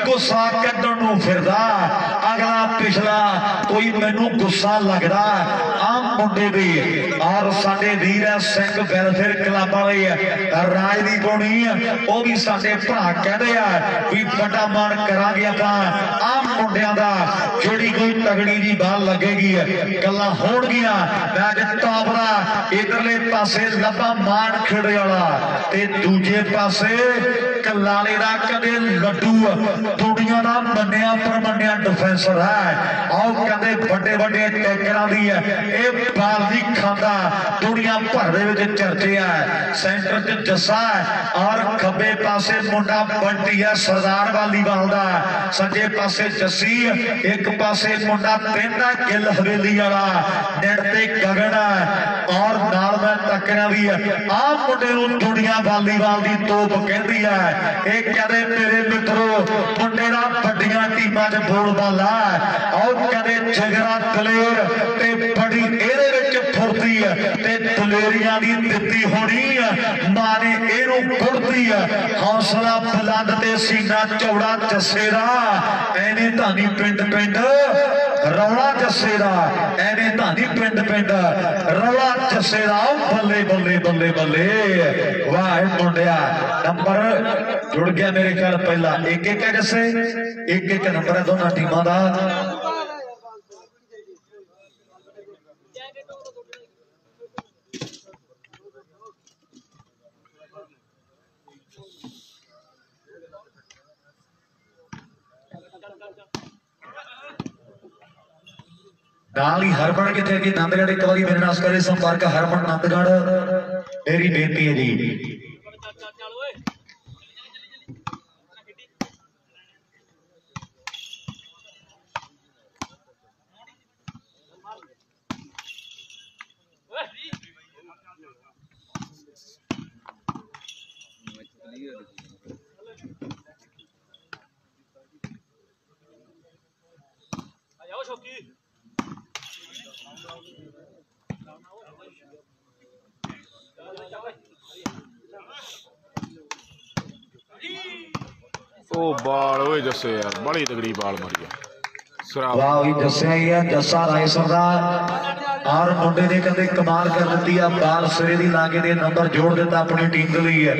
गुस्सा कड्डण नूं फिरदा अगला पिछला कोई मैनू गुस्सा लगदा आम मुंडे दी और साडे वीर है सिंह वेलफेयर क्लब वाले राज दी बोनी वो भी साडे भरा कहदे आ भी बड़ा मान करांगे आपां आम मुंडियां दा जिहड़ी कोई तगड़ी जी बाल लगेगी गल्लां होणगियां मैं टॉप दा इधरले पासे लब्बा मान खिड़े वाला ते दूजे पासे कलाले दा कदे लड्डू दुनिया दा मन्निया परमन्निया डिफेंसर है आओ कहंदे बड़े बड़े टैकरां दी है बाल दी खांदा दुनिया भर दे विच चर्चे है सेंटर च जस्सा और खब्बे पासे मुंडा बंटी है सरदार वालीवाल दा सज्जे पासे जस्सी एक पासे मुंडा पेंदा गिल हवेली वाला नेड़ ते गगन और नाल मैं तकना भी आ मुंडे नूं दुनिया वालीवाल दी तोप कहंदी है ਇਹ ਕਹਿੰਦੇ ਮੇਰੇ ਮਿੱਤਰੋ ਮੁੰਡੇ ਦਾ ਵੱਡੀਆਂ ਟੀਮਾਂ 'ਚ ਬੋਲਬਾਲਾ ਔਰ ਕਹਿੰਦੇ ਜਿਗਰਾ ਦਲੇਰ ਤੇ ਬੜੀ ਇਹਦੇ ਵਿੱਚ ਫੁਰਤੀ ਹੈ ਤੇ ਦਲੇਰੀਆਂ ਦੀ ਦਿੱਤੀ ਹੋਣੀ ਮਾਂ ਨੇ ਇਹਨੂੰ ਗੁੜਦੀ ਹੈ ਹੌਸਲਾ ਬੁਲੰਦ ਤੇ ਸੀਨਾ ਚੌੜਾ ਜੱਸੇ ਦਾ ਐਵੇਂ ਧਾਨੀ ਪਿੰਡ ਪਿੰਡ ਰੌਲਾ ਜੱਸੇ ਦਾ ਐਵੇਂ ਧਾਨੀ ਪਿੰਡ ਪਿੰਡ ਰੌਲਾ ਜੱਸੇ ਦਾ ਬੱਲੇ ਬੱਲੇ ਬੱਲੇ ਬੱਲੇ ਵਾਹ ਮੁੰਡਿਆ नंबर जुड़ गया मेरे ख्याल पहला एक एक है जैसे एक एक नंबर है दोनों टीमों का नाल ही हरमन कितने जी नंदगढ़ एक बार मेरे नाल करे संपर्क हरमन नंदगढ़ मेरी बेनती है जी ओ बाल ओए जस्से यार बड़ी तगड़ी बाल मारी वाह जस्से ही है जस्सा राय सरदार और मुंडे ने कहते कमाल कर दी है बाल सिरे दी लागे दे नंबर जोड़ दिता अपनी टीम के लिए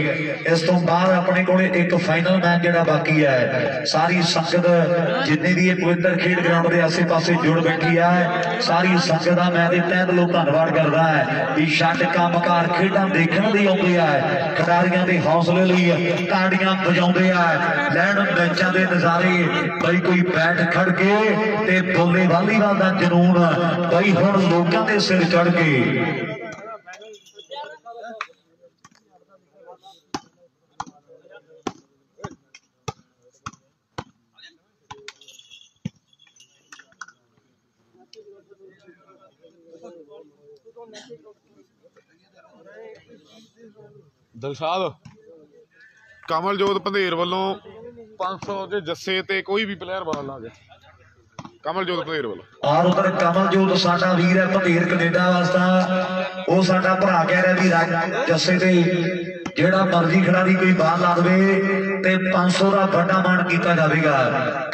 इस तो बाद अपने को एक फाइनल मैच जिहड़ा बाकी है सारी संगत जिन्नी भी पवित्र खेड ग्राउंड के आसे पासे जुड़ बैठी है सारी संगत का मैं तह दिलों धन्यवाद करता है भी छड्ड कामकार खेडां देखण दी आउंदे है खिडारियां दे हौसले लई ताड़ियां बजाउंदे है लैण मैचां दे नज़ारे बई कोई बैठ खड़ के ते बोले वालीवाल दा जनून बई हुण लोकां दे सिर चढ़ के दलशाद कमलजोत पंधेर वालों 500 के जस्से ते कोई भी प्लेयर बाल ला गया कमलजोत पंधेर वालों और उधर कमलजोत साडा वीर है पंधेर कनेडा वास्ता वो साडा भरा कह रहा भी जस्से ते जेड़ा मर्जी खिलाड़ी कोई बाल ला दे ते 500 का बड़ा मान किया जाएगा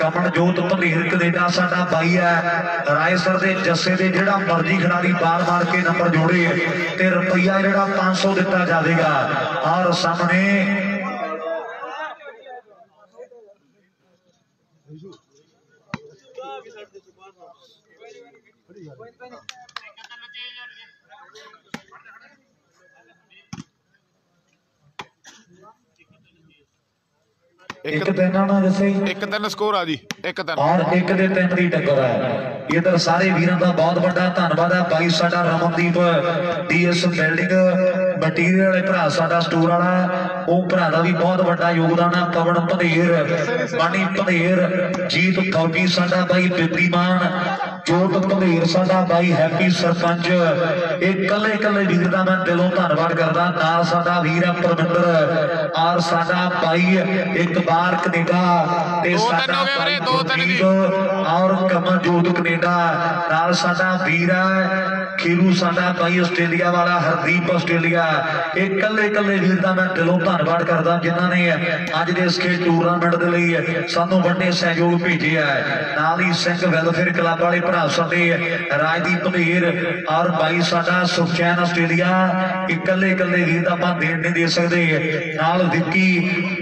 कमलजोत पंधेर कनेडा साडा भाई है रायसर के जस्से ते जेड़ा मर्जी खिलाड़ी बाल मार के नंबर जोड़े ते रुपया जेड़ा 500 दिता जाएगा और सामने एक दिन ना जैसे एक दिन स्कोर आ जी एक दिन और एक दे तीन दी टक्कर है इधर सारे वीरों का बहुत बड़ा धन्यवाद है भाई साडा रमनदीप डीएस बिल्डिंग मटीरियल वाले भरा साडा स्टोर वाला वो भरा का भी बहुत बड़ा योगदान है पवन पंधेर मणि पंधेर जीत फौजी साडा भाई बिपरी मान ਜੋਤ ਧਮੇਰ ਸਾਡਾ ਬਾਈ ਹੈਪੀ ਸਰਪੰਚ, ਇਹ ਕੱਲੇ ਕੱਲੇ ਵੀਰ ਦਾ ਮੈਂ ਦਿਲੋਂ ਧੰਨਵਾਦ ਕਰਦਾ। ਨਾਲ ਸਾਡਾ ਵੀਰ ਹੈ ਪਰਮਿੰਦਰ ਔਰ ਸਾਡਾ ਬਾਈ ਇਕਬਾਲ ਕੈਨੇਡਾ ਤੇ ਸਾਡਾ ਬਾਈ ਗੁਰਦੀਪ ਔਰ ਕਮਲਜੋਤ ਕੈਨੇਡਾ। ਨਾਲ ਸਾਡਾ ਵੀਰ ਹੈ ਖੀਰੂ ਸਾਡਾ ਬਾਈ ਆਸਟ੍ਰੇਲੀਆ ਵਾਲਾ ਹਰਦੀਪ ਆਸਟ੍ਰੇਲੀਆ। ਇਹ ਕੱਲੇ ਕੱਲੇ ਵੀਰ ਦਾ ਮੈਂ ਦਿਲੋਂ ਧੰਨਵਾਦ ਕਰਦਾ ਜਿਨ੍ਹਾਂ ਨੇ ਅੱਜ ਦੇ ਇਸ ਖੇਡ ਟੂਰਨਾਮੈਂਟ ਦੇ ਲਈ ਸਾਨੂੰ ਵੱਡੇ ਸਹਿਯੋਗ ਭੇਜਿਆ। ਨਾਲ ਹੀ ਸਿੰਘ ਵੈਲਫੇਅਰ ਕਲੱਬ ਵਾਲੇ ਭਰਾ ਸਾਡੇ ਰਾਜਦੀਪ ਧਮੇਰ ਔਰ ਬਾਈ ਸਾਡਾ ਸੁਖਚੈਨ ਆਸਟ੍ਰੇਲੀਆ, ਇਕੱਲੇ ਇਕੱਲੇ ਵੀਰ ਦਾ ਆਪਾਂ ਦੇਣ ਨਹੀਂ ਦੇ ਸਕਦੇ। ਨਾਲ ਵਿੱਕੀ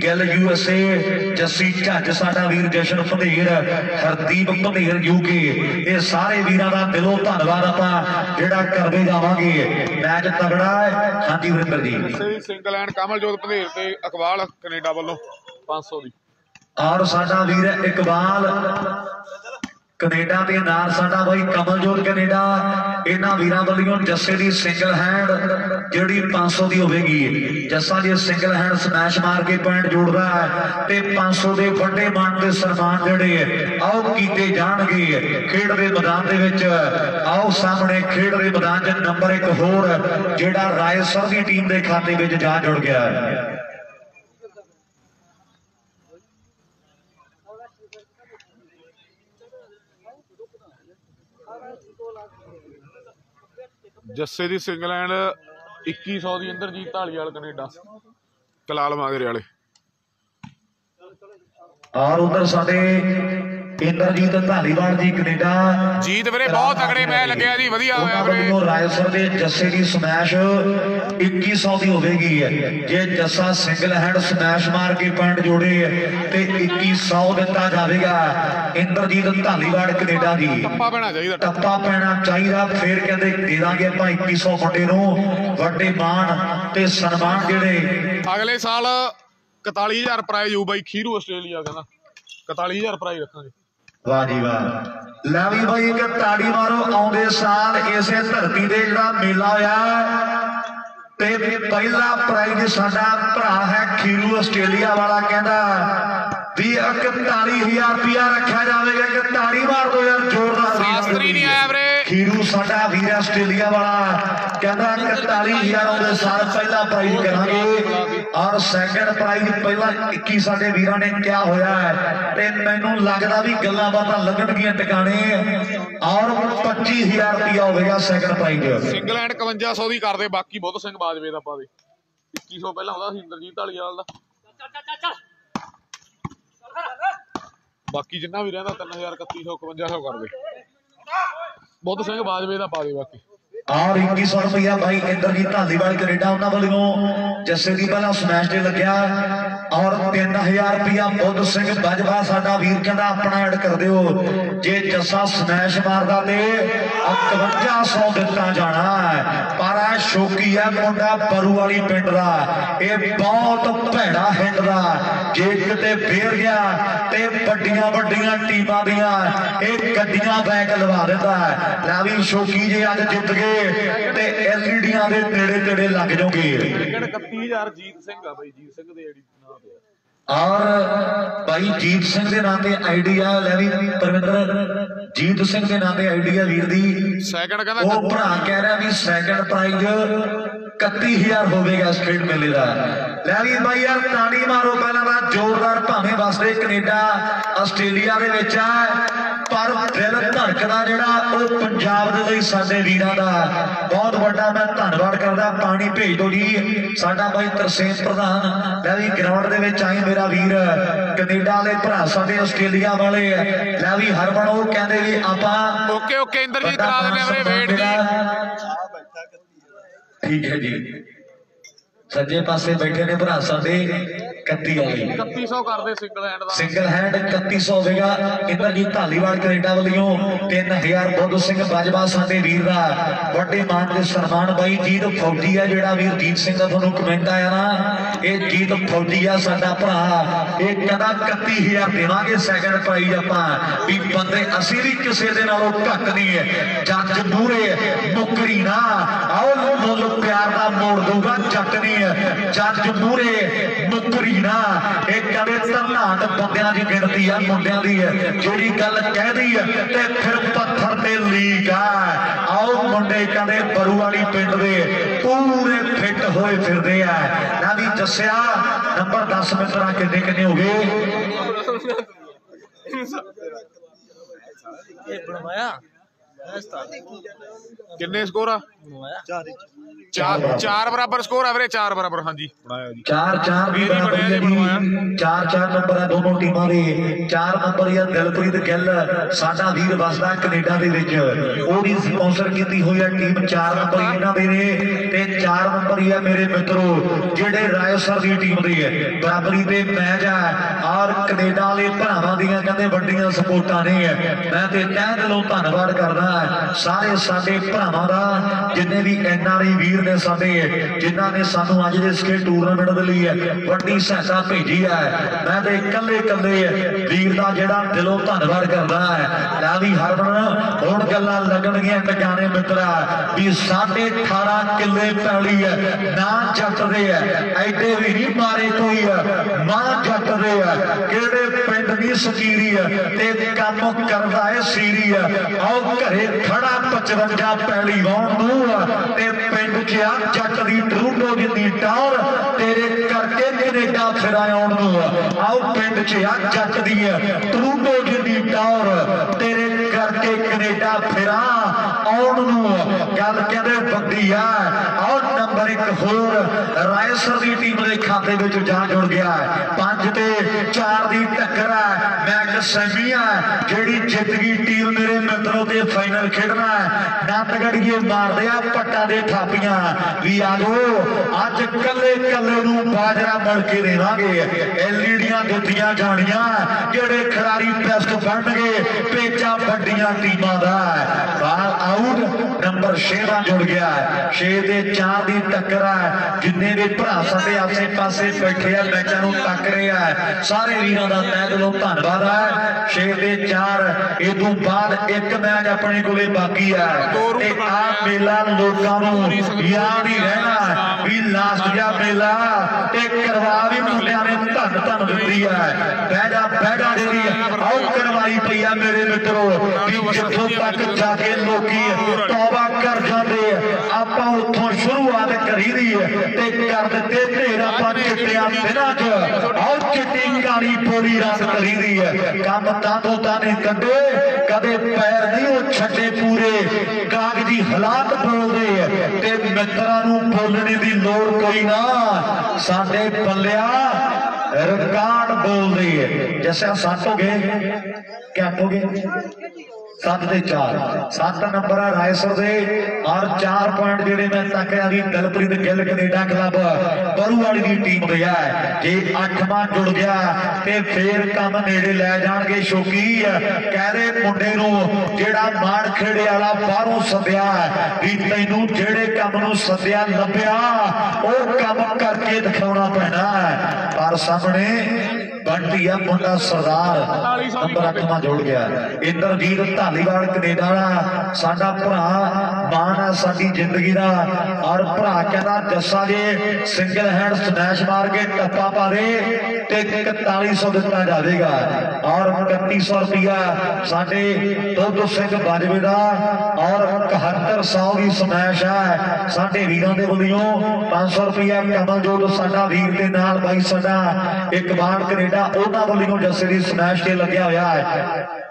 ਗਿੱਲ USA, ਜੱਸੀ ਝੱਜ ਸਾਡਾ ਵੀਰ ਜਸ਼ਨ ਧਮੇਰ, ਹਰਦੀਪ ਧਮੇਰ UK, ਇਹ ਸਾਰੇ ਵੀਰਾਂ ਦਾ ਦਿਲੋਂ ਧੰਨਵਾਦ ਆਪਾਂ ਜਿਹੜਾ ਕਰਦੇ ਜਾਵਾਂਗੇ। ਮੈਚ ਤਗੜਾ ਹੈ। ਹਾਂਜੀ ਵਰਿੰਦਰ ਜੀ। ਸਿੰਗਲੈਂਡ ਕਮਲਜੋਤ ਧਮੇਰ ਤੇ ਇਕਬਾਲ ਕੈਨੇਡਾ ਵੱਲੋਂ 500 ਦੀ ਔਰ ਸਾਡਾ ਵੀਰ ਇਕਬਾਲ ਕੈਨੇਡਾ ਦੇ ਨਾਲ ਸਾਡਾ ਬਾਈ ਕਮਲਜੋਤ ਕੈਨੇਡਾ। ਇਹਨਾਂ ਵੀਰਾਂ ਵੱਲੋਂ ਜੱਸੇ ਦੀ ਸਿੰਗਲ ਹੈਂਡ ਜਿਹੜੀ 500 ਦੀ ਹੋਵੇਗੀ। ਜੱਸਾ ਜੀ ਸਿੰਗਲ ਹੈਂਡ ਸਮੈਸ਼ ਮਾਰ ਕੇ ਪੁਆਇੰਟ ਜੋੜਦਾ ਹੈ ਤੇ 500 ਦੇ ਵੱਡੇ ਮਾਨ ਦੇ ਸਨਮਾਨ ਜਿਹੜੇ ਆਓ ਕੀਤੇ ਜਾਣਗੇ ਖੇਡ ਦੇ ਮੈਦਾਨ ਦੇ ਵਿੱਚ। ਆਓ ਸਾਹਮਣੇ ਖੇਡ ਦੇ ਮੈਦਾਨ 'ਚ ਨੰਬਰ 1 ਹੋਰ ਜਿਹੜਾ ਰਾਏਸਰ ਦੀ ਟੀਮ ਦੇ ਖਾਤੇ ਵਿੱਚ ਜਾ ਜੁੜ ਗਿਆ ਹੈ। ਜੱਸੇ ਦੀ ਸਿੰਗਲੈਂਡ 2100 ਦੀ ਇੰਦਰਜੀਤ ਢਾਲੀਵਾਲ ਕੈਨੇਡਾ ਕਲਾਲ ਮਾਗਰੇ ਵਾਲੇ। ਔਰ ਉਧਰ ਸਾਡੇ ਇੰਦਰਜੀਤ ਢਾਲੀਵਾਲ ਜੀ ਕੈਨੇਡਾ। ਜੀਤ ਵੀਰੇ ਬਹੁਤ ਤਗੜੇ ਮੈਚ ਲੱਗਿਆ ਜੀ, ਵਧੀਆ ਹੋਇਆ ਵੀਰੇ। ਰਾਏਸਰ ਦੇ ਜੱਸੇ ਦੀ ਸਮੈਸ਼ 2100 ਦੀ ਹੋਵੇਗੀ। ਜੇ ਜੱਸਾ ਸਿੰਗਲ ਹੈਂਡ ਸਮੈਸ਼ ਮਾਰ ਕੇ ਪੁਆਇੰਟ ਜੋੜੇ ਤੇ 2100 ਦਿੱਤਾ ਜਾਵੇਗਾ ਇੰਦਰਜੀਤ ਢਾਲੀਵਾਲ ਕੈਨੇਡਾ ਜੀ। ਟੱਪਾ ਪੈਣਾ ਚਾਹੀਦਾ, ਟੱਪਾ ਪੈਣਾ ਚਾਹੀਦਾ। ਫੇਰ ਕਹਿੰਦੇ ਦੇ ਦਾਂਗੇ ਆਪਾਂ 2100 ਮੁੰਡੇ ਨੂੰ ਵੱਡੇ ਮਾਣ ਤੇ ਸਨਮਾਨ ਜਿਹੜੇ ਅਗਲੇ ਸਾਲ 41000 ਪ੍ਰਾਈਜ਼ ਹੋਊ ਬਾਈ ਖੀਰੂ ਆਸਟ੍ਰੇਲੀਆ ਕਹਿੰਦਾ 41000 ਪ੍ਰਾਈਜ਼ ਰੱਖਾਂਗੇ। ਵਾਹ ਜੀ ਵਾਹ। ਲੈ ਵੀ ਬਾਈ ਇੱਕ ਤਾੜੀ ਮਾਰੋ। ਆਉਂਦੇ ਸਾਲ ਇਸੇ ਧਰਤੀ ਦੇ ਜਿਹੜਾ ਮੇਲਾ ਹੋਇਆ ਤੇ ਪਹਿਲਾ ਪ੍ਰਾਈਜ਼ ਸਾਡਾ ਭਰਾ ਹੈ ਖੀਰੂ ਆਸਟ੍ਰੇਲੀਆ ਵਾਲਾ, ਕਹਿੰਦਾ ਵੀ 41000 ਰੁਪਇਆ ਰੱਖਿਆ ਜਾਵੇਗਾ। ਕਿ ਤਾੜੀ ਮਾਰ ਦੋ ਯਾਰ ਜ਼ੋਰਦਾਰ। ਸ਼ਾਸਤਰੀ ਨਹੀਂ ਆਇਆ ਵੀਰੇ। ਖੀਰੂ ਸਾਡਾ ਵੀਰ ਆਸਟ੍ਰੇਲੀਆ ਵਾਲਾ ਕਹਿੰਦਾ 41000 ਆਉਂਦੇ ਸਾਲ ਪਹਿਲਾ ਪ੍ਰਾਈਜ਼ ਕਰਾਂਗੇ ਔਰ ਸੈਕੰਡ ਪ੍ਰਾਈਜ਼ ਪਹਿਲਾਂ 21 ਸਾਡੇ ਵੀਰਾਂ ਨੇ ਕਿਹਾ ਹੋਇਆ ਹੈ ਤੇ ਮੈਨੂੰ ਲੱਗਦਾ ਵੀ ਗੱਲਾਂ ਬਾਤਾਂ ਲੱਗਣਗੀਆਂ ਟਿਕਾਣੇ ਔਰ 25000 ਰੁਪਇਆ ਹੋਵੇਗਾ ਸੈਕੰਡ ਪ੍ਰਾਈਜ਼। ਸਿੰਗਲੈਂਡ 5100 ਦੀ ਕਰਦੇ, ਬਾਕੀ ਬੁੱਧ ਸਿੰਘ ਬਾਜਵੇ ਦਾ ਪਾ ਦੇ। 2100 ਪਹਿਲਾਂ ਹੁੰਦਾ ਸੀ ਇੰਦਰਜੀਤ ਢਾਲੀਵਾਲ ਦਾ, ਬਾਕੀ ਜਿੰਨਾ ਵੀ ਰਹਿੰਦਾ 3000 3100 5100 ਕਰਦੇ। ਬੁੱਧ ਸਿੰਘ ਬਾਜਵੇ ਦਾ ਪਾ ਦੇ ਬਾਕੀ। और 2100 रुपया भाई इंद्रजीत ढालीवाल कनेडा उन्होंने वालों जस्से की पहला समैश से लग्या और 3000 रुपया बुद्ध सिंह बजवा साडा वीर कहता अपना ऐड कर दिओ जे जस्सा समैश मारदा ते 5100 दिता जाना है पर आ शौकी है मुंडा बरू वाली पिंड दा ये बहुत भैड़ा हिंड दा जे किते फेर गया ते बड्डियां बड्डियां टीमां दियां ये गड्डियां बैक लवा दिंदा है ला भी शौकी जे अज जित गए ते एलईडीआं दे नेड़े तेड़े लग जाओगे 31000 जीत सिंह आ भाई जीत सिंह दे नाम ते और भाई जीत सिंह के नाम से आईडी आ लैवी परविंदर जीत सिंह के नाम से ID uh Veer the second कहंदा वो भरा कह रहा भी सेकंड प्राइज 31000 होवेगा इस खेड मेले का लैवी भाई यार ताड़ी मारो पहला दा जोरदार भावें वसदे कनेडा आस्ट्रेलिया दे विच आ पर दिल धड़कदा जिहड़ा ओ पंजाब दे लई साडे वीरां दा बहुत बड़ा मैं धन्नवाद करदा पानी भेज दो जी साडा भाई तरसेम प्रधान लैवी ग्राउंड दे विच आई मेरा वीर कनेडा वाले भरा साडे आस्ट्रेलिया वाले लैवी हरमन ओ कहंदे भी आपां ओके ओके इंद्रजीत करा देने वीरे वेट दी ठीक है जी सज्जे पासे बैठे ने भरा साडे 3100 कर दे सिंगल हैंड 3100 होगा इंद्रजीत ढालीवाल कनेडा वालों 3000 बुद्ध सिंह बाजवा साडे वीर दा बड़े मान दे सन्मान भाई जीत फौजी है जेड़ा वीर जीत सिंह दा तुहानू कमेंट आया ना ये जीत फौजी है साडा भरा ये कहंदा 31000 देवांगे सेकंड प्राइज आपां भी बंदे असीं भी किसी दे नालों घट नहीं है जज मूरे मुकरी ना आओ मुल प्यार दा मोड़ दूगा जट नहीं जज मूरे मुकरी ना एक कदे धरनाट बंदियां दी गिनती है मुंडियां दी जेड़ी गल कह दी ते फिर पत्थर ते लीक आ आओ मुंडे कदे बरू वाली पिंड दे पूरे फिट होए फिरदे आ ना भी दस्सिया नंबर 10 मित्रा किन्ने किन्ने हो गए किन्ने स्कोर आ चार बराबर स्कोर है वीरे चार बराबर हाँ जी चार चार भी चार चार नंबर है दोनों टीमां दे चार नंबर या दिलप्रीत गिल साडा वीर वसदा कनेडा दे विच ओदी स्पॉन्सर कीती हुई है टीम चार नंबर इन्हां दे ने ते चार नंबर ही है मेरे मित्रों जेडे रायसर दी टीम दी है बराबरी ते मैच है और कनेडा वाले भरावां दीयां कहंदे वड्डियां सपोर्टां ने मैं ते तहे दिलों धन्नवाद करदा सारे साडे भरावां दा जिन्ने भी एनआरआई वीर ने साडे जिन्हां ने सानू अज दे स्केट टूरनामेंट दे लई वड्डी सहायता भेजी है मैं ते कल्ले कल्ले वीर दा जेड़ा दिलों धन्नवाद करदा है ला भी हरमन हुण गल्लां लगणगीआं टकाने मित्रा भी 18.5 किले पैली है ना जट दे ऐडे भी नहीं मारे कोई मां जट दे किहड़े पिंड दी सकीरी है ते काम करदा है सीरी है आओ घरे खड़ा 55 पैली वाउण नूं ते पिंड च आ जट दी टरूडो जिंदी टौर तेरे करके कनेडा फिर आउण नूं आओ पिंड च आ जट दी टरूडो जिंदी टौर तेरे करके कनेडा फिर आउण नूं गल कहंदे बंदी आ आओ नंबर 1 होर रायसर दी टीम दे खाते विच जा जुड़ गया 5 ते 4 दी टक्कर है मैच सैमी है जेड़ी जित गई टीम मेरे मित्रों ते फाइनल खेडना नंदगढ़िए मार दिया पट्टा दे थापियां भी आ जाओ अज कल्ले कल्ले नूं बाजरा मल के देवांगे एलईडियां दित्तियां जाणियां जेड़े खिलाड़ी बेस्ट बनणगे पेचा वड्डियां टीमां दा बाहर आउट नंबर 6 दा जुड़ गया 6 ते 4 दी टक्कर है जिन्ने भी भरा साडे आसे पासे बैठे आ मैचां नूं तक रहे आ सारे वीरां दा तहे दिलों धन्नवाद है 6 ते 4 इदों बाद एक मैच अपने कोले बाकी है ते आ मेला लोकां नूं याद ही रहना भी लास्ट जा मेला ते करवा भी मुंडियां ने धन धन दित्ती है बहजा जेहड़ी आओ करवाई पई है मेरे मित्रों भी जिथों तक जाके लोकी तौबा कर जाते आपां उत्थों शुरुआत करी दी ते कर दित्ते ढेर आपां चिट्टियां दिनां च आओ चिट्टी काली पोली रात करी दी काम तां नहीं कड्डे कदे पैर नहीं वो छड्डे पूरे कागजी हालात बोलदे ते मित्रां नूं बोलने दी लोड़ कोई ना साडे पल्लिया रिकॉर्ड बोलदे जैसे 7 हो गए क्या हो गए 7 ते 4 7 नंबर है रायसर दे और 4 पॉइंट जेडे मैं तक रहा दिलप्रीत गिल कनेडा क्लब बरूवाली की टीम दे है जे 8वां जुड़ गया ते फिर काम नेड़े लै जाणगे शौकी कह रहे मुंडे नूं जेड़ा माड़ खेड़े वाला बाहरों सद्या भी तैनूं जेड़े काम नूं सद्या लभ्या ओ काम करके दिखाउणा पैना पर सामने बंटी है मुंडा सरदार नंबर 8वां जुड़ गया इंद्रजीत धालीवाल कनेडा साडा भरा मान है साडी जिंदगी दा और भरा कहना जस्सा जे सिंगल हैंड स्मैश मार के टप्पा पा दे ते 4100 दिता जाएगा और 3100 रुपया साडे दुध सिंह बाजवे दा और 7100 की स्मैश है साडे वीरां दे वल्लों 500 रुपया कमलजोत साडा वीर दे नाल भाई साडा इकबाल कनेडा उन्हां वल्लों जस्से दी स्मैश ते लग्या होया है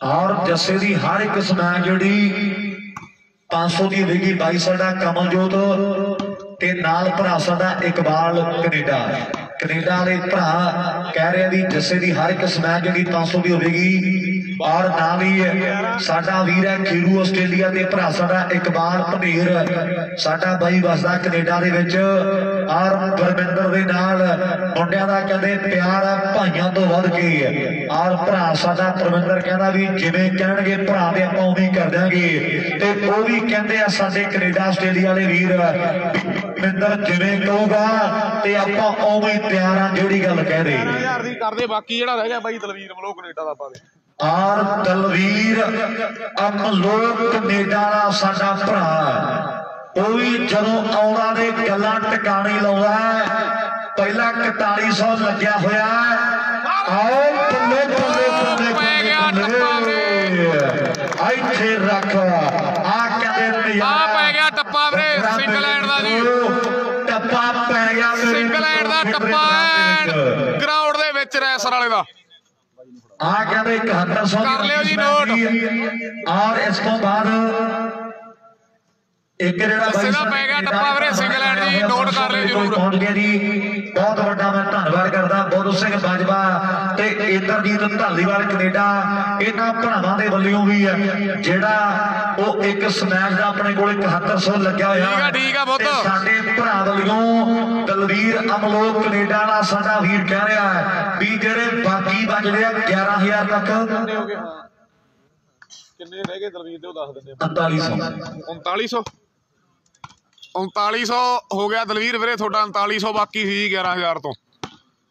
और जस्से दी हर एक स्मैच जी 500 की होगी भाई साडा कमलजोत ते नाल भरा साडा इकबाल कनेडा वाले भरा कह रहे भी जस्से की हर एक स्मैच जी 500 की होगी ਔਰ ਨਾਲ ਹੀ ਸਾਡਾ ਵੀਰ ਹੈ ਖੀਰੂ ਆਸਟ੍ਰੇਲੀਆ ਦੇ ਭਰਾ ਸਾਡਾ ਇਕਬਾਲ ਭਨੇਰ ਸਾਡਾ ਬਾਈ ਵਸਦਾ ਕੈਨੇਡਾ ਦੇ ਵਿੱਚ ਔਰ ਪਰਮਿੰਦਰ ਦੇ ਨਾਲ ਮੁੰਡਿਆਂ ਦਾ ਕਹਿੰਦੇ ਪਿਆਰ ਹੈ ਭਾਈਆਂ ਤੋਂ ਵੱਧ ਕੇ ਔਰ ਭਰਾ ਸਾਡਾ ਪਰਮਿੰਦਰ ਕਹਿੰਦਾ ਵੀ ਜਿਵੇਂ ਕਹਿਣਗੇ ਭਰਾ ਦੇ ਆਪਾਂ ਉਵੇਂ ਕਰ ਦਿਆਂਗੇ ਤੇ ਉਹ ਵੀ ਕਹਿੰਦੇ ਆ ਸਾਡੇ ਕੈਨੇਡਾ ਆਸਟ੍ਰੇਲੀਆ ਦੇ ਵੀਰ ਪਰਮਿੰਦਰ ਜਿਵੇਂ ਕਹੂਗਾ ਤੇ ਆਪਾਂ ਉਵੇਂ ਤਿਆਰ ਆ ਜਿਹੜੀ ਗੱਲ ਕਹਿ ਦੇ 10000 ਦੀ ਕਰਦੇ ਬਾਕੀ ਜਿਹੜਾ ਰਹਿ ਗਿਆ ਬਾਈ ਦਲਵੀਰ ਮਲੋਕ ਕੈਨੇਡਾ ਦਾ ਪਾ ਦੇ ਔਰ ਦਲਵੀਰ ਅਮਲੋਕ ਕੈਨੇਡਾ ਦਾ ਸਾਡਾ ਭਰਾ ਉਹ ਵੀ ਜਦੋਂ ਆਉਣਾ ਦੇ ਗੱਲਾਂ ਟਿਕਾਣੀ ਲਾਉਂਦਾ ਪਹਿਲਾਂ 4100 ਲੱਗਿਆ ਹੋਇਆ ਆਓ ਬੱਲੇ ਬੱਲੇ ਬੱਲੇ ਇੱਥੇ ਰੱਖ ਆ ਕਹਿੰਦੇ ਆ ਪੈ ਗਿਆ ਟੱਪਾ ਵੀਰੇ ਸਿੰਗਲੈਂਡ ਦਾ ਜੀ ਟੱਪਾ ਪੈ ਗਿਆ ਸਿੰਗਲੈਂਡ ਦਾ ਟੱਪਾ ਗਰਾਊਂਡ ਦੇ ਵਿੱਚ ਰੈਸਰ ਵਾਲੇ ਦਾ ਆ ਕਹਿੰਦੇ 7100 ਕਰ ਲਿਓ ਜੀ ਨੋਟ ਔਰ ਇਸ ਤੋਂ ਬਾਅਦ ਇੱਕ ਜਿਹੜਾ ਦਾ ਪੈ ਗਿਆ ਟੱਪਾ ਵੀਰੇ ਸਿੰਗਲੈਂਡ ਜੀ ਨੋਟ ਕਰ ਲਿਓ ਜਰੂਰ ਪਹੁੰਚ ਗਿਆ ਜੀ ਬਹੁਤ ਵੱਡਾ ਮੈਂ ਧੰਨਵਾਦ ਕਰਦਾ ਬੁੱਧ ਸਿੰਘ ਬਾਜਵਾ ਤੇ ਇੰਦਰਜੀਤ ਢਾਲੀਵਾਲ ਕੈਨੇਡਾ ਇਹਨਾਂ ਭਰਾਵਾਂ ਦੇ ਵੱਲੋਂ ਵੀ ਜਿਹੜਾ ਉਹ ਇੱਕ ਸਮੈਚ ਦਾ ਆਪਣੇ ਕੋਲ 7100 ਲੱਗਿਆ ਹੋਇਆ ਠੀਕ ਆ ਬਹੁਤ ਸਾਡੇ ਭਰਾ ਵੱਲੋਂ ਦਲਵੀਰ ਅਮਲੋਕ ਕੈਨੇਡਾ ਦਾ ਸਾਡਾ ਵੀਰ ਕਹਿ ਰਿਹਾ ਹੈ ਵੀ ਜਿਹੜੇ ਬਾਕੀ ਬਚਦੇ ਆ 11000 ਤੱਕ ਕਿੰਨੇ ਰਹਿ ਗਏ ਦਲਵੀਰ ਦੇ ਉਹ ਦੱਸ ਦਿੰਦੇ 3900 3900 ਹੋ ਗਿਆ ਦਲਵੀਰ ਵੀਰੇ ਤੁਹਾਡਾ 3900 ਬਾਕੀ ਸੀ 11000 ਤੋਂ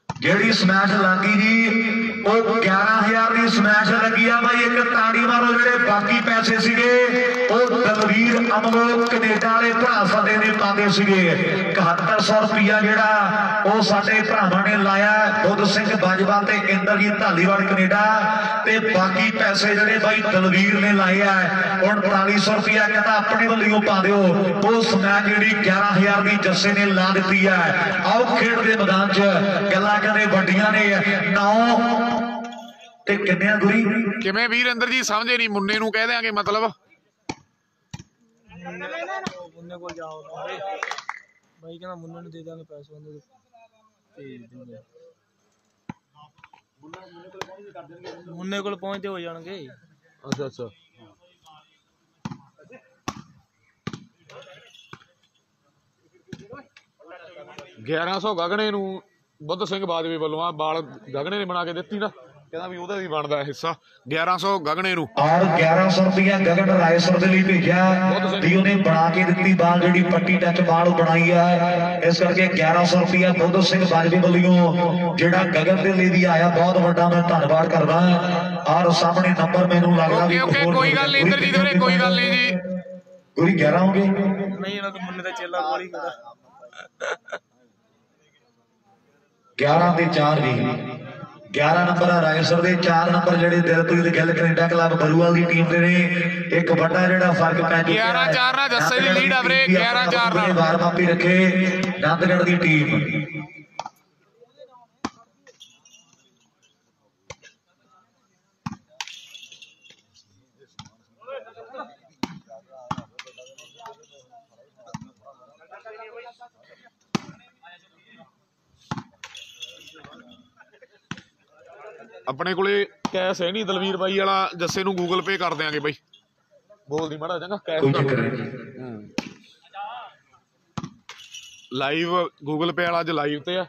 ਜਿਹੜੀ ਸਮੈਚ ਲੱਗੀ ਜੀ ਉਹ 11000 ਦੀ ਸਮੈਚ ਲੱਗੀ ਆ ਬਾਈ ਇੱਕ ਤਾੜੀ ਮਾਰੋ ਜਿਹੜੇ ਬਾਕੀ ਪੈਸੇ ਸੀਗੇ ਉਹ ਦਲਵੀਰ ਅਮਲੋਕ ਕੈਨੇਡਾ ਵਾਲੇ ਭਰਾ ਸਾਡੇ ਨੇ ਪਾਉਂਦੇ ਸੀਗੇ 7100 ਰੁਪਇਆ ਜਿਹੜਾ ਉਹ ਸਾਡੇ ਭਰਾਵਾਂ ਨੇ ਲਾਇਆ ਬੁੱਧ ਸਿੰਘ ਬਾਜਵਾ ਤੇ ਇੰਦਰਜੀਤ ਢਾਲੀਵਾਲ ਕੈਨੇਡਾ ਤੇ ਬਾਕੀ ਪੈਸੇ ਜਿਹੜੇ ਬਾਈ ਦਲਵੀਰ ਨੇ ਲਾਏ ਆ ਹੁਣ 3900 ਰੁਪਇਆ ਕਹਿੰਦਾ ਆਪਣੇ ਵੱਲੋਂ ਪਾ ਦਿਓ ਉਹ ਸਮੈਚ ਜਿਹੜੀ 11000 ਦੀ ਜੱਸੇ ਨੇ ਲਾ ਦਿੱਤੀ ਹੈ ਆਓ ਖੇਡ ਦੇ ਮੈਦਾਨ 'ਚ ਗੱਲਾਂ ਨੇ ਵੱਡੀਆਂ ਨੇ 9 ਤੇ ਕਿੰਨੇ ਗੁਰੀ ਕਿਵੇਂ ਵੀਰ ਅੰਦਰ ਜੀ ਸਮਝੇ ਨਹੀਂ ਮੁੰਨੇ ਨੂੰ ਕਹਿ ਦਿਆਂਗੇ ਮਤਲਬ ਮੁੰਨੇ ਕੋਲ ਜਾਓ ਬਾਈ ਕਹਿੰਦਾ ਮੁੰਨੇ ਨੂੰ ਦੇ ਦਾਂਗੇ ਪੈਸੇ ਉਹਦੇ ਭੇਜ ਦਿੰਦੇ ਮੁੰਨੇ ਕੋਲ ਪਹੁੰਚਦੇ ਹੋ ਜਾਣਗੇ ਅੱਛਾ ਅੱਛਾ $1100 ਗਗਨੇ ਨੂੰ ਬੁੱਧ ਸਿੰਘ ਬਾਜਵੇ ਵੱਲੋਂ ਆ ਬਾਲ ਗਗਨੇ ਨੇ ਬਣਾ ਕੇ ਦਿੱਤੀ ਨਾ ਕਹਿੰਦਾ ਵੀ ਉਹਦਾ ਵੀ ਬਣਦਾ ਹਿੱਸਾ 1100 ਗਗਨੇ ਨੂੰ ਔਰ 1100 ਰੁਪਇਆ ਗਗਨ ਰਾਏਸਰ ਦੇ ਲਈ ਭੇਜਿਆ ਵੀ ਉਹਨੇ ਬਣਾ ਕੇ ਦਿੱਤੀ ਬਾਲ ਜਿਹੜੀ ਪੱਟੀ ਟੱਚ ਬਾਲ ਬਣਾਈ ਆ ਇਸ ਕਰਕੇ 1100 ਰੁਪਇਆ ਬੁੱਧ ਸਿੰਘ ਬਾਜਵੇ ਵੱਲੋਂ ਜਿਹੜਾ ਗਗਨ ਦੇ ਲਈ ਵੀ ਆਇਆ ਬਹੁਤ ਵੱਡਾ ਮੈਂ ਧੰਨਵਾਦ ਕਰਦਾ ਔਰ ਸਾਹਮਣੇ ਨੰਬਰ ਮੈਨੂੰ ਲੱਗਦਾ ਵੀ ਕੋਈ ਗੱਲ ਨਹੀਂ ਇੰਦਰਜੀਤ ਵੀਰੇ ਕੋਈ ਗੱਲ ਨਹੀਂ ਜੀ ਗੁਰੀ 11 ਹੋ ਗਏ ਨਹੀਂ ਇਹਨਾਂ ਤੋਂ ਮੁੰਨੇ ਦਾ ਚੇਲਾ ਕੋਲ ਹੀ ਖੜਾ 11 ਤੇ 4 ਜੀ 11 ਨੰਬਰ ਆ ਰਾਏਸਰ ਦੇ 4 ਨੰਬਰ ਜਿਹੜੇ ਦਿਲਪ੍ਰੀਤ ਗਿੱਲ ਕੈਨੇਡਾ ਕਲੱਬ ਬਰੂਵਾਲ ਦੀ ਟੀਮ ਦੇ ਨੇ ਇੱਕ ਵੱਡਾ ਜਿਹੜਾ ਫਰਕ ਪੈ ਚੁੱਕਿਆ 11-4 ਨਾਲ ਜੱਸੇ ਦੀ ਲੀਡ ਆ ਵੀਰੇ 11-4 ਨਾਲ ਵਾਰਮਾਪੀ ਰੱਖੇ ਨੰਦਗੜ੍ਹ ਦੀ ਟੀਮ ਆਪਣੇ ਕੋਲੇ ਕੈਸ਼ ਹੈ ਨਹੀਂ ਦਲਵੀਰ ਬਾਈ ਵਾਲਾ ਜੱਸੇ ਨੂੰ ਗੂਗਲ ਪੇ ਕਰ ਦਿਆਂਗੇ ਬਾਈ ਬੋਲਦੀ ਮਾੜਾ ਚੰਗਾ ਕੈਸ਼ ਲਾਈਵ ਗੂਗਲ ਪੇ ਵਾਲਾ ਅੱਜ ਲਾਈਵ ਤੇ ਆ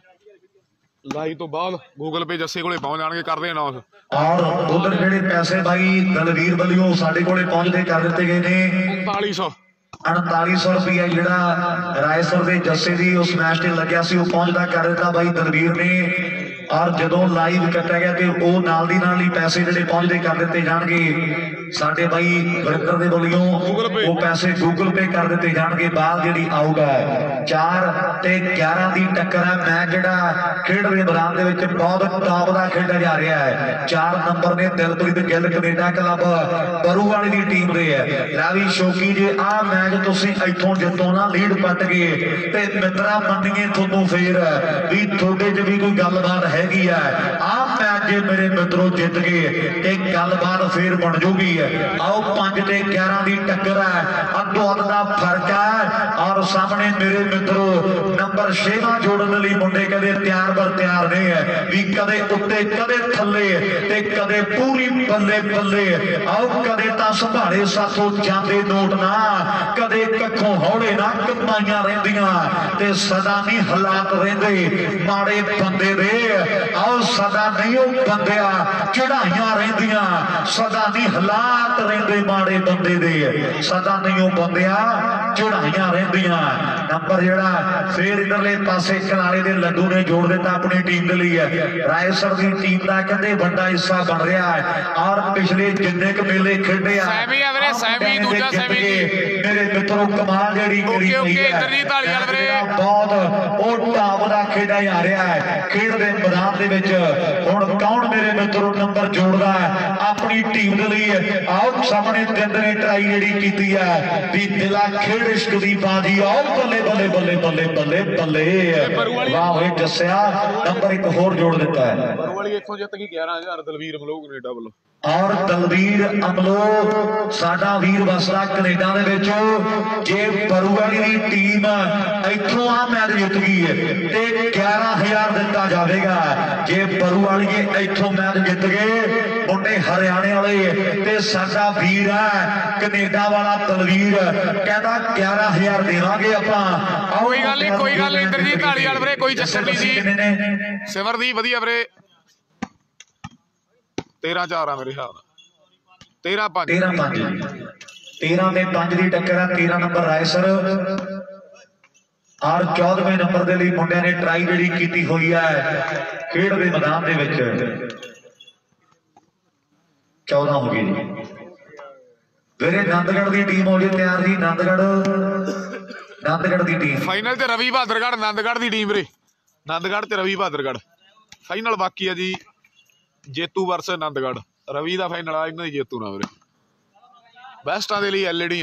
ਲਾਈਵ ਤੋਂ ਬਾਅਦ ਗੂਗਲ ਪੇ ਜੱਸੇ ਕੋਲੇ ਪਹੁੰਚ ਜਾਣਗੇ ਕਰਦੇ ਅਨਾਉਂਸ ਔਰ ਉਧਰ ਜਿਹੜੇ ਪੈਸੇ ਬਾਈ ਦਲਵੀਰ ਵੱਲੋਂ ਸਾਡੇ ਕੋਲੇ ਪਹੁੰਚਦੇ ਕਰ ਦਿੱਤੇ ਗਏ ਨੇ 3900 ਰੁਪਇਆ ਜਿਹੜਾ ਰਾਏਸਰ ਦੇ ਜੱਸੇ ਦੀ ਉਸ ਮੈਚ ਤੇ ਲੱਗਿਆ ਸੀ ਉਹ ਪਹੁੰਚਦਾ ਕਰ ਦਿੱਤਾ ਬਾਈ ਦਲਵੀਰ ਨੇ ਔਰ ਜਦੋਂ ਲਾਈਵ ਕੱਟਿਆ ਗਿਆ ਤੇ ਉਹ ਨਾਲ ਦੀ ਨਾਲ ਹੀ ਪੈਸੇ ਜਿਹੜੇ ਪਹੁੰਚਦੇ ਕਰ ਦਿੱਤੇ ਜਾਣਗੇ ਸਾਡੇ ਬਾਈ ਵਰਕਰ ਦੇ ਵੱਲੋਂ ਉਹ ਪੈਸੇ ਗੂਗਲ ਪੇ ਕਰ ਦਿੱਤੇ ਜਾਣਗੇ ਬਾਅਦ ਜਿਹੜੀ ਆਊਗਾ 4 ਤੇ 11 ਦੀ ਟੱਕਰ ਹੈ ਮੈਚ ਜਿਹੜਾ ਖੇਡ ਦੇ ਮੈਦਾਨ ਦੇ ਵਿੱਚ ਬਹੁਤ ਟਾਪ ਦਾ ਖੇਡਿਆ ਜਾ ਰਿਹਾ ਹੈ 4 ਨੰਬਰ ਨੇ ਦਿਲਪ੍ਰੀਤ ਗਿੱਲ ਕੈਨੇਡਾ ਕਲੱਬ ਬਰੂਵਾਲੀ ਦੀ ਟੀਮ ਦੇ ਹੈ ਰਾਵੀ ਸ਼ੌਕੀ ਜੇ ਆਹ ਮੈਚ ਤੁਸੀਂ ਇੱਥੋਂ ਜਿੱਤੋਂ ਨਾ ਲੀਡ ਪੱਟ ਗਏ ਤੇ ਮਿੱਤਰਾ ਮੰਨੀਏ ਤੁਹਾਨੂੰ ਫੇਰ ਵੀ ਤੁਹਾਡੇ 'ਚ ਵੀ ਕੋਈ ਗੱਲਬਾਤ ਹੈਗੀ ਆ ਆਹ ਮੈਚ ਜੇ ਮੇਰੇ ਮਿੱਤਰੋ ਜਿੱਤ ਗਏ ਤੇ ਗੱਲਬਾਤ ਫੇਰ ਬਣ ਜੂਗੀ आओ 5 ते 11 की टक्कर है, अद्धो अध का फर्क है। और सामने मेरे मित्रों नंबर 6 जोड़न लई मुंडे कदे तैयार बर तैयार नहीं है भी कदे उत्ते कदे थल्ले ते कदे पूरी बल्ले बल्ले। आओ कदे तां संभाले साथों जांदे नोट ना, कदे कखों हौले ना कमाइयां रहिंदियां ते सदा नहीं हालात रहिंदे माड़े बंदे दे। आओ सदा नहीं ओ बंदिया चढ़ाइयां रहिंदियां, सदा नहीं हालात रहिंदे माड़े बंदे दे, सदा नहीं ओ बंदिया चढ़ाइयां रहिंदियां। नंबर जेड़ा फिर इधरले पासे कनाले दे लड्डू ने जोड़ दिता अपनी टीम दे लई है। रायसर दी टीम दा कहंदे बड़ा हिस्सा बन रहा है और पिछले जिन्ने क मेले खेडे आ मेरे मित्रों कमाल जेड़ी करी पई है बहुत ओ टाप दा खेडा जा रहा है। खेड दे मैदान दे विच हुण कौन मेरे मित्रों नंबर जोड़दा है अपनी टीम दे लई। आओ सामने तिंद ने ट्राई जेड़ी कीती है भी दिला खेड इश्क दी बाजी। आओ बल्ले बल्ले बल्ले बल्ले बल्ले बल्ले वाह होए जस्सिया नंबर 1 होर जोड़ दिता है। बरुवाली इथों जित गई 11,000 दलवीर अमलोह कनेडा वालों। और दलवीर अमलो साडा वीर वसदा कनेडा दे विच जे बरुवाली दी टीम इथों आ मैच जित गई है ते 11,000 दिता जाएगा। जे बरुवाली इथों मैच जित गए मुंडे हरियाणे वाले ते साडा वीर है कनेडा वाला दलवीर कहता 11,000 देवांगे आपां। कोई गल नहीं इंद्रजीत ढालीवाल वीरे कोई चक्कर नहीं सी सिमरदीप वधिया वीरे 13-4 आ मेरे ख्याल 13-5 13 ते 5 की टक्कर है। 13 नंबर रायसर और 14वें नंबर के लिए मुंडे ने ट्राई जी की हुई है खेड के मैदान के विच 14 हो गई जी। मेरे नंदगढ़ की टीम हो गई तैयार जी। नंदगढ़ की टीम फाइनल ते रवि बहादुरगढ़ नंदगढ़ की टीम रे नंदगढ़ ते रवि बहादुरगढ़ फाइनल बाकी है जी। जेतू वर्सेस नंदगढ़ रवि का फाइनल आ इन्हों जेतू ना वीरे बेस्टा के लिए एलईडी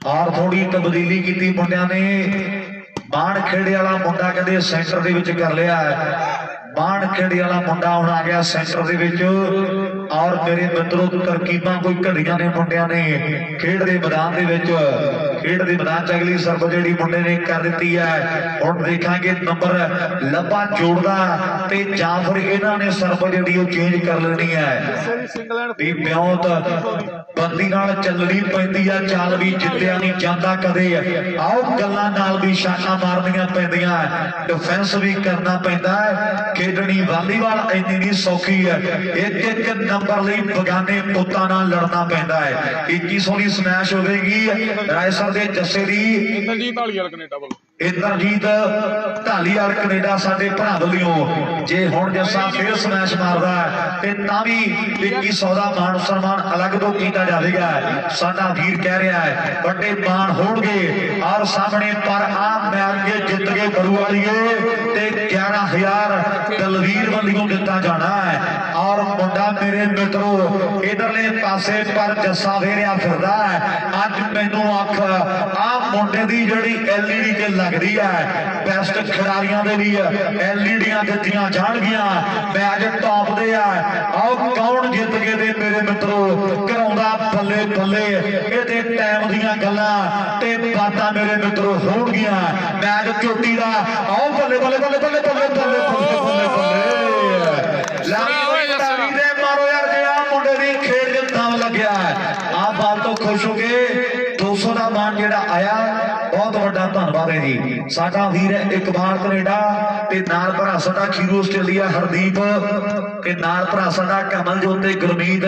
और थोड़ी तब्दीली की मुंडिया ने। बाण खेड़े वाला मुंडा कहते सेंटर दे विच कर लिया है। बाण खेड़े वाला मुंडा हुण आ गया सेंटर दे विच। और मेरे मित्रों तरकीबां कोई घड़ियां ने मुंडिया ने खेड दे मैदान दे विच खेड दे मैदान च अगली सर्व जिहड़ी मुंडे ने कर दी है। हुण देखांगे नंबर लब्बा जोड़दा ते जां फिर इन्हां ने सर्व जिहड़ी ओ चेंज कर लेनी है भी ब्योत बंदी नाल चलनी पैंदी है। चाल भी जिद्दिया नहीं जांदा कदे। आओ गल्लां नाल भी शाखा मारनियां पैंदियां डिफेंस भी करना पैंदा है। खेडनी वालीबाल इन्नी नहीं सौखी है। एक एक नंबर लई बगाने पुत्तां नाल लड़ना पैंदा है। इतनी सोहनी स्मैश होवेगी रायसर दे जस्से दी इंद्रजीत ढालीवाल कनेडा साडे भरा वल्लों जे हुण जस्सा फिर स्मैश मारदा ते तां भी 2100 दा मान सम्मान अलग तो कीता जावेगा। साडा वीर कह रहा है बड़े मान होणगे और सामने पर आ मैच जित गए बरुवालीए ते 11,000 दलवीर वल्लों दिता जाना है। और मुंडा मेरे मित्रों इधरले पासे पर जस्सा फेरिया फिरदा है। अज मैनू आख आ मुंडे दी जिहड़ी एलईडी ते लगदी है बेस्ट खिडारियां दे लिए एलईडियां दित्तियां जाणगियां मैच टॉप दे है। आओ कौन जित गए दे मेरे मित्रों कराउंदा बल्ले बल्ले इहदे टाइम दीयां गल्लां ते बातां मेरे मित्रों होणगियां मैच चोटी दा। आओ बल्ले बल्ले बल्ले बल्ले बल्ले बल्ले बल्ले बल्ले बल्ले लारी दे मारो यार जे आ मुंडे दी खेड दे दम लग्या आ बाल तो खुश हो गए। 200 का मान जेड़ा आया बहुत बड़ा धन्यवाद है जी। साडा वीर है इकबाल कनेडा ते नाल भरा साडा खीरू आस्ट्रेलिया हरदीप ते नाल भरा साडा कमलजोत ते गुरमीत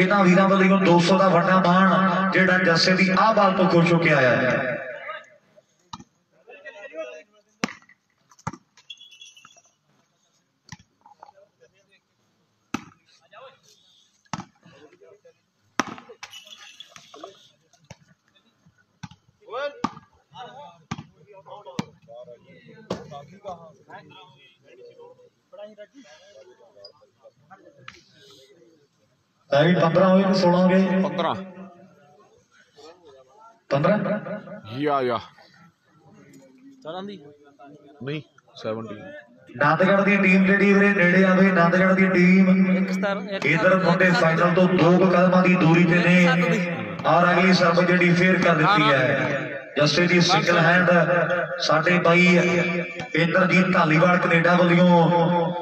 इन्हां वीरां वल्लों 200 का बड़ा मान जेड़ा जस्से दी आ बाल तो खुश होके आया है। अभी 15 हो गए 16 हो गए 15 या 17 ਦੀ ਨਹੀਂ 70 ਨੰਦਗੜ੍ਹ ਦੀ ਟੀਮ ਜਿਹੜੀ ਵੀਰੇ ਨੇੜੇ ਆਵੇ ਨੰਦਗੜ੍ਹ ਦੀ ਟੀਮ 17 ਇਧਰ ਮੁੰਡੇ ਫਾਈਨਲ ਤੋਂ 2 ਕਦਮਾਂ ਦੀ ਦੂਰੀ ਤੇ ਨੇ ਔਰ ਅਗਲੀ ਸਰਬ ਜਿਹੜੀ ਫੇਰ ਕਰ ਦਿੱਤੀ ਹੈ ਜੱਸੇ ਦੀ ਸਿੰਗਲ ਹੈਂਡ ਸਾਡੇ ਬਾਈ ਇੰਦਰਜੀਤ ਢਾਲੀਵਾਲ ਕੈਨੇਡਾ ਵੱਲੋਂ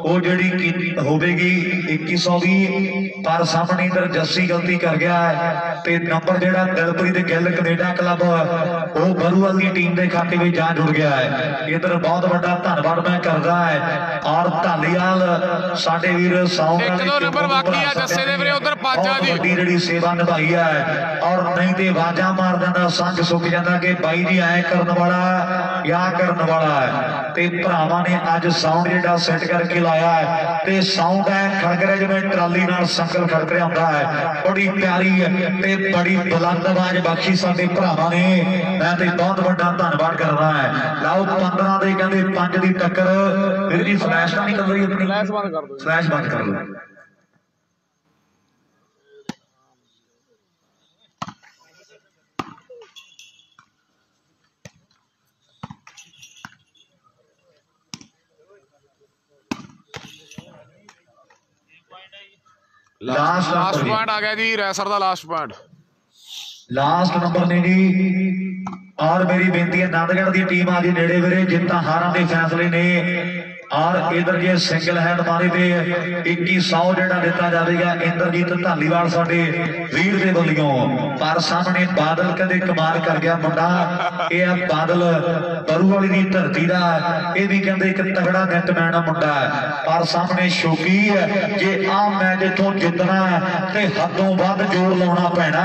ਉਹ ਜਿਹੜੀ ਹੋਵੇਗੀ 2120 ਪਰ ਸਾਹਮਣੇ ਇਧਰ ਜੱਸੀ ਗਲਤੀ ਕਰ ਗਿਆ ਹੈ ਤੇ ਨੰਬਰ ਜਿਹੜਾ ਦਿਲਪ੍ਰੀਤ ਗਿੱਲ ਕੈਨੇਡਾ ਕਲੱਬ ਉਹ ਬਰੂਵਾਲ ਦੀ ਟੀਮ ਦੇ ਖਾਤੇ ਵਿੱਚ ਜਾ ਜੁੜ ਗਿਆ ਹੈ ਇਧਰ ਬਹੁਤ ਵੱਡਾ ਧੰਨਵਾਦ ਮੈਂ ਕਰਦਾ ਹੈ ਔਰ ਢਾਲੀਵਾਲ ਸਾਡੇ ਵੀਰ ਸੌਂਗ ਇੱਕ ਦੋ ਨੰਬਰ ਬਾਕੀ ਆ ਜੱਸੇ ਦੇ ਵੀਰੇ ਉਧਰ ਪਾਜਾ ਜੀ ਵੱਡੀ ਜਿਹੜੀ ਸੇਵਾ ਨਿਭਾਈ ਹੈ ਔਰ ਨਹੀਂ ਤੇ ਆਵਾਜ਼ਾਂ ਮਾਰ ਦਿੰਦਾ ਸੰਗ ਸੁੱਕ ਜਾਂਦਾ ਕਿ ਬਾਈ ਜੀ ਐ ਕਰਨ ਵਾਲਾ ਯਾ ਕਰਨ ਵਾਲਾ ਹੈ ਤੇ ਭਰਾਵਾਂ ਨੇ ਅੱਜ ਸਾਊਂਡ ਜਿਹੜਾ ਸੈੱਟ ਕਰਕੇ ਲਾਇਆ ਹੈ ਤੇ ਸਾਊਂਡ ਹੈ ਖੜਕ ਰਿਹਾ ਜਿਵੇਂ ਟਰਾਲੀ ਨਾਲ ਸੰਗਲ ਖੜਕ ਰਿਹਾ ਹੁੰਦਾ ਹੈ ਬੜੀ ਪਿਆਰੀ ਤੇ ਬੜੀ ਬੁਲੰਦ ਆਵਾਜ਼ ਬਖਸ਼ੀ ਸਾਡੇ ਭਰਾਵਾਂ ਨੇ ਮੈਂ ਤੇ ਬਹੁਤ ਵੱਡਾ ਧੰਨਵਾਦ ਕਰਦਾ ਹੈ ਲਓ 15 ਦੇ ਕਹਿੰਦੇ 5 ਦੀ ਟੱਕਰ ਫਿਰ ਜੀ ਫਲੈਸ਼ ਤਾਂ ਨਹੀਂ ਕਰ ਰਹੀ ਆਪਣੀ ਫਲੈਸ਼ ਬੰਦ ਕਰ ਦਿਓ ਫਲੈਸ਼ ਬੰਦ ਕਰ ਲਓ ਲਾਸਟ ਪੁਆਇੰਟ ਆ ਗਿਆ ਜੀ ਰੈਸਰ ਦਾ ਲਾਸਟ ਪੁਆਇੰਟ ਲਾਸਟ ਨੰਬਰ ਨੇ ਜੀ ਔਰ ਮੇਰੀ ਬੇਨਤੀ ਹੈ ਨੰਦਗੜ੍ਹ ਦੀ ਟੀਮ ਆ ਜੀ ਨੇੜੇ ਵੀਰੇ ਜਿੱਤਾਂ ਹਾਰਾਂ ਦੇ ਫੈਸਲੇ ਨੇ ਔਰ ਇਧਰ ਜੇ ਸਿੰਗਲ ਹੈਂਡ ਮਾਰੇ ਤੇ 2100 ਜਿਹੜਾ ਦਿੱਤਾ ਜਾਵੇਗਾ ਇੰਦਰਜੀਤ ਢਾਲੀਵਾਲ ਸਾਡੇ ਵੀਰ ਦੇ ਵੱਲੋਂ ਪਰ ਸਾਹਮਣੇ ਬਾਦਲ ਕਦੇ ਕਮਾਲ ਕਰ ਗਿਆ ਮੁੰਡਾ ਇਹ ਆ ਬਾਦਲ ਬਰੂਵਾਲੀ ਦੀ ਧਰਤੀ ਦਾ ਇਹ ਵੀ ਕਹਿੰਦੇ ਇੱਕ ਤਗੜਾ ਨੈਟਮੈਨ ਆ ਮੁੰਡਾ ਪਰ ਸਾਹਮਣੇ ਸ਼ੌਕੀ ਹੈ ਜੇ ਆ ਮੈਚ ਇਥੋਂ ਜਿੱਤਣਾ ਤੇ ਹੱਦੋਂ ਵੱਧ ਜ਼ੋਰ ਲਾਉਣਾ ਪੈਣਾ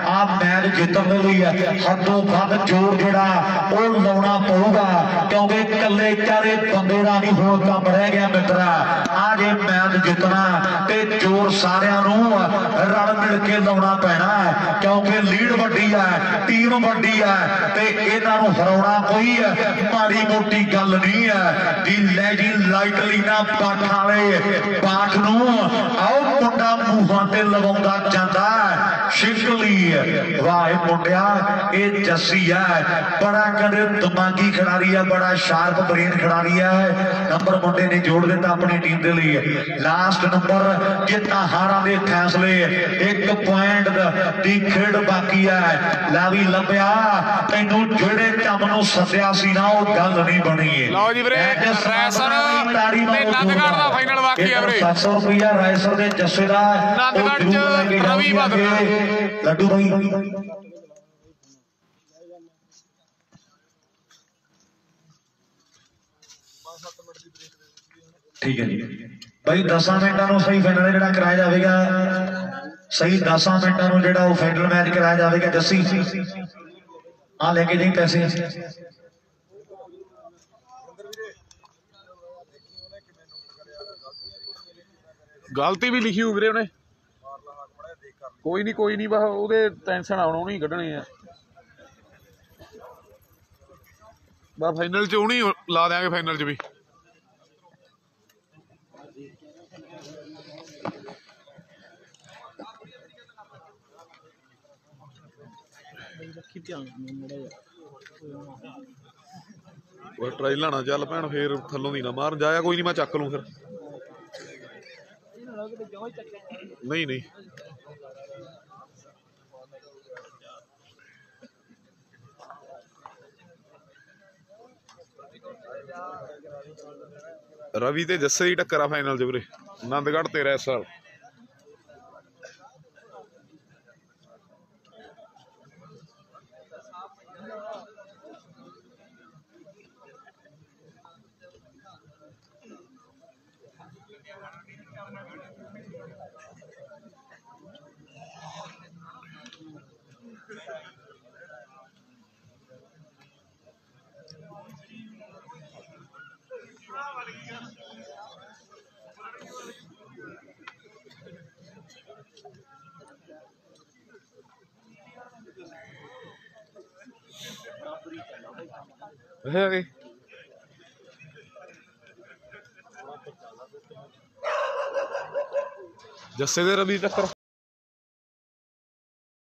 ਆ ਮੈਚ ਜਿੱਤਣ ਦੇ ਲਈ ਹੱਦੋਂ ਵੱਧ ਜ਼ੋਰ ਜਿਹੜਾ ਉਹ ਲਾਉਣਾ ਪਊਗਾ ਕਿਉਂਕਿ ਇਕੱਲੇ ਚਾਰੇ ਬੰਦੇ ਦਾ ਨਹੀਂ ਹੁਣ ਕੰਮ ਰਹਿ ਗਿਆ ਮਿੱਤਰਾ ਆ ਜੇ ਮੈਚ ਜਿੱਤਣਾ ਤੇ ਜ਼ੋਰ ਸਾਰਿਆਂ ਨੂੰ ਰਲ ਮਿਲ ਕੇ ਲਾਉਣਾ ਪੈਣਾ ਕਿਉਂਕਿ ਲੀਡ ਵੱਡੀ ਹੈ ਟੀਮ ਵੱਡੀ ਹੈ ਤੇ ਇਹਨਾਂ ਨੂੰ ਹਰਾਉਣਾ ਕੋਈ ਮਾੜੀ ਮੋਟੀ ਗੱਲ ਨਹੀਂ ਹੈ ਜੀ ਲੈ ਜੀ ਲਾਈਟਲੀ ਨਾ ਪਾਠ ਵਾਲੇ ਪਾਠ ਨੂੰ ਆਓ ਮੁੰਡਾ ਮੂੰਹਾਂ ਤੇ ਲਵਾਉਂਦਾ ਜਾਂਦਾ ਸ਼ਿਕਲੀ ਵਾਹ ਮੁੰਡਿਆ ਇਹ ਜੱਸੀ ਹੈ ਬੜਾ ਕਹਿੰਦੇ ਦਿਮਾਗੀ ਖਿਡਾਰੀ ਹੈ ਬੜਾ ਸ਼ਾਰਪ ਬ੍ਰੇਨ ਖਿਡਾਰੀ ਹੈ ਨੰਬਰ ਮੁੰਡੇ ਨੇ ਜੋੜ ਦਿੱਤਾ ਆਪਣੀ ਟੀਮ ਦੇ ਲਈ ਲਾਸਟ ਨੰਬਰ ਜਿੱਤਾਂ ਹਾਰਾਂ ਦੇ ਫੈਸਲੇ 1 ਪੁਆਇੰਟ ਦੀ ਖੇਡ ਬਾਕੀ ਹੈ ਲੈ ਵੀ ਲੱਭਿਆ ਤੈਨੂੰ ਜਿਹੜੇ ਕੰਮ ਨੂੰ ਸੱਦਿਆ ਸੀ ਨਾ ਉਹ ਗੱਲ ਨਹੀਂ ਬਣੀ ਲਓ ਜੀ ਵੀਰੇ ਰੈਸਰ ਤੇ ਨੰਦਗੜ੍ਹ ਦਾ ਫਾਈਨਲ ਬਾਕੀ ਹੈ ਵੀਰੇ 700 ਰੁਪਇਆ ਰੈਸਰ ਦੇ ਜੱਸੇ ਦਾ ਨੰਦਗੜ੍ਹ ਚ ਰਵੀ ਬਾਦਲ ਲੱਡੂ ਭਾਈ ठीक है जी भाई 10 मिनटां ਨੂੰ ਸਹੀ ਫਾਈਨਲ ਜਿਹੜਾ ਕਰਾਇਆ ਜਾਵੇਗਾ ਸਹੀ 10 ਮਿੰਟਾਂ ਨੂੰ ਜਿਹੜਾ ਉਹ ਫਾਈਨਲ ਮੈਚ ਕਰਾਇਆ ਜਾਵੇਗਾ ਜੱਸੀ ਆ ਲੈ ਕੇ ਜਾਈ ਪੈਸੇ ਗਲਤੀ ਵੀ ਲਿਖੀ ਹੋ ਵੀਰੇ ਉਹਨੇ ਕੋਈ ਨਹੀਂ ਬਸ ਉਹਦੇ ਟੈਨਸ਼ਨ ਆਉਣਾ ਉਹਨੇ ਕੱਢਣੇ ਆ ਬਸ ਫਾਈਨਲ ਚ ਉਹਨੇ ਲਾ ਦਿਆਂਗੇ ਫਾਈਨਲ ਚ ਵੀ ਉਹ ਟਰਾਈ ਲਾਣਾ ਚੱਲ ਭੈਣ ਫੇਰ ਥੱਲੋਂ ਦੀ ਨਾ ਮਾਰ ਜਾਇਆ ਕੋਈ ਨਹੀਂ ਮੈਂ ਚੱਕ ਲੂੰ ਫਿਰ ਨਹੀਂ ਰਵੀ ਤੇ ਜੱਸੇ ਦੀ ਟੱਕਰ ਆ ਫਾਈਨਲ ਚ ਵੀਰੇ ਨੰਦਗੜ੍ਹ ਤੇ ਰੈਸਰ है जस्से दे रवि टक्कर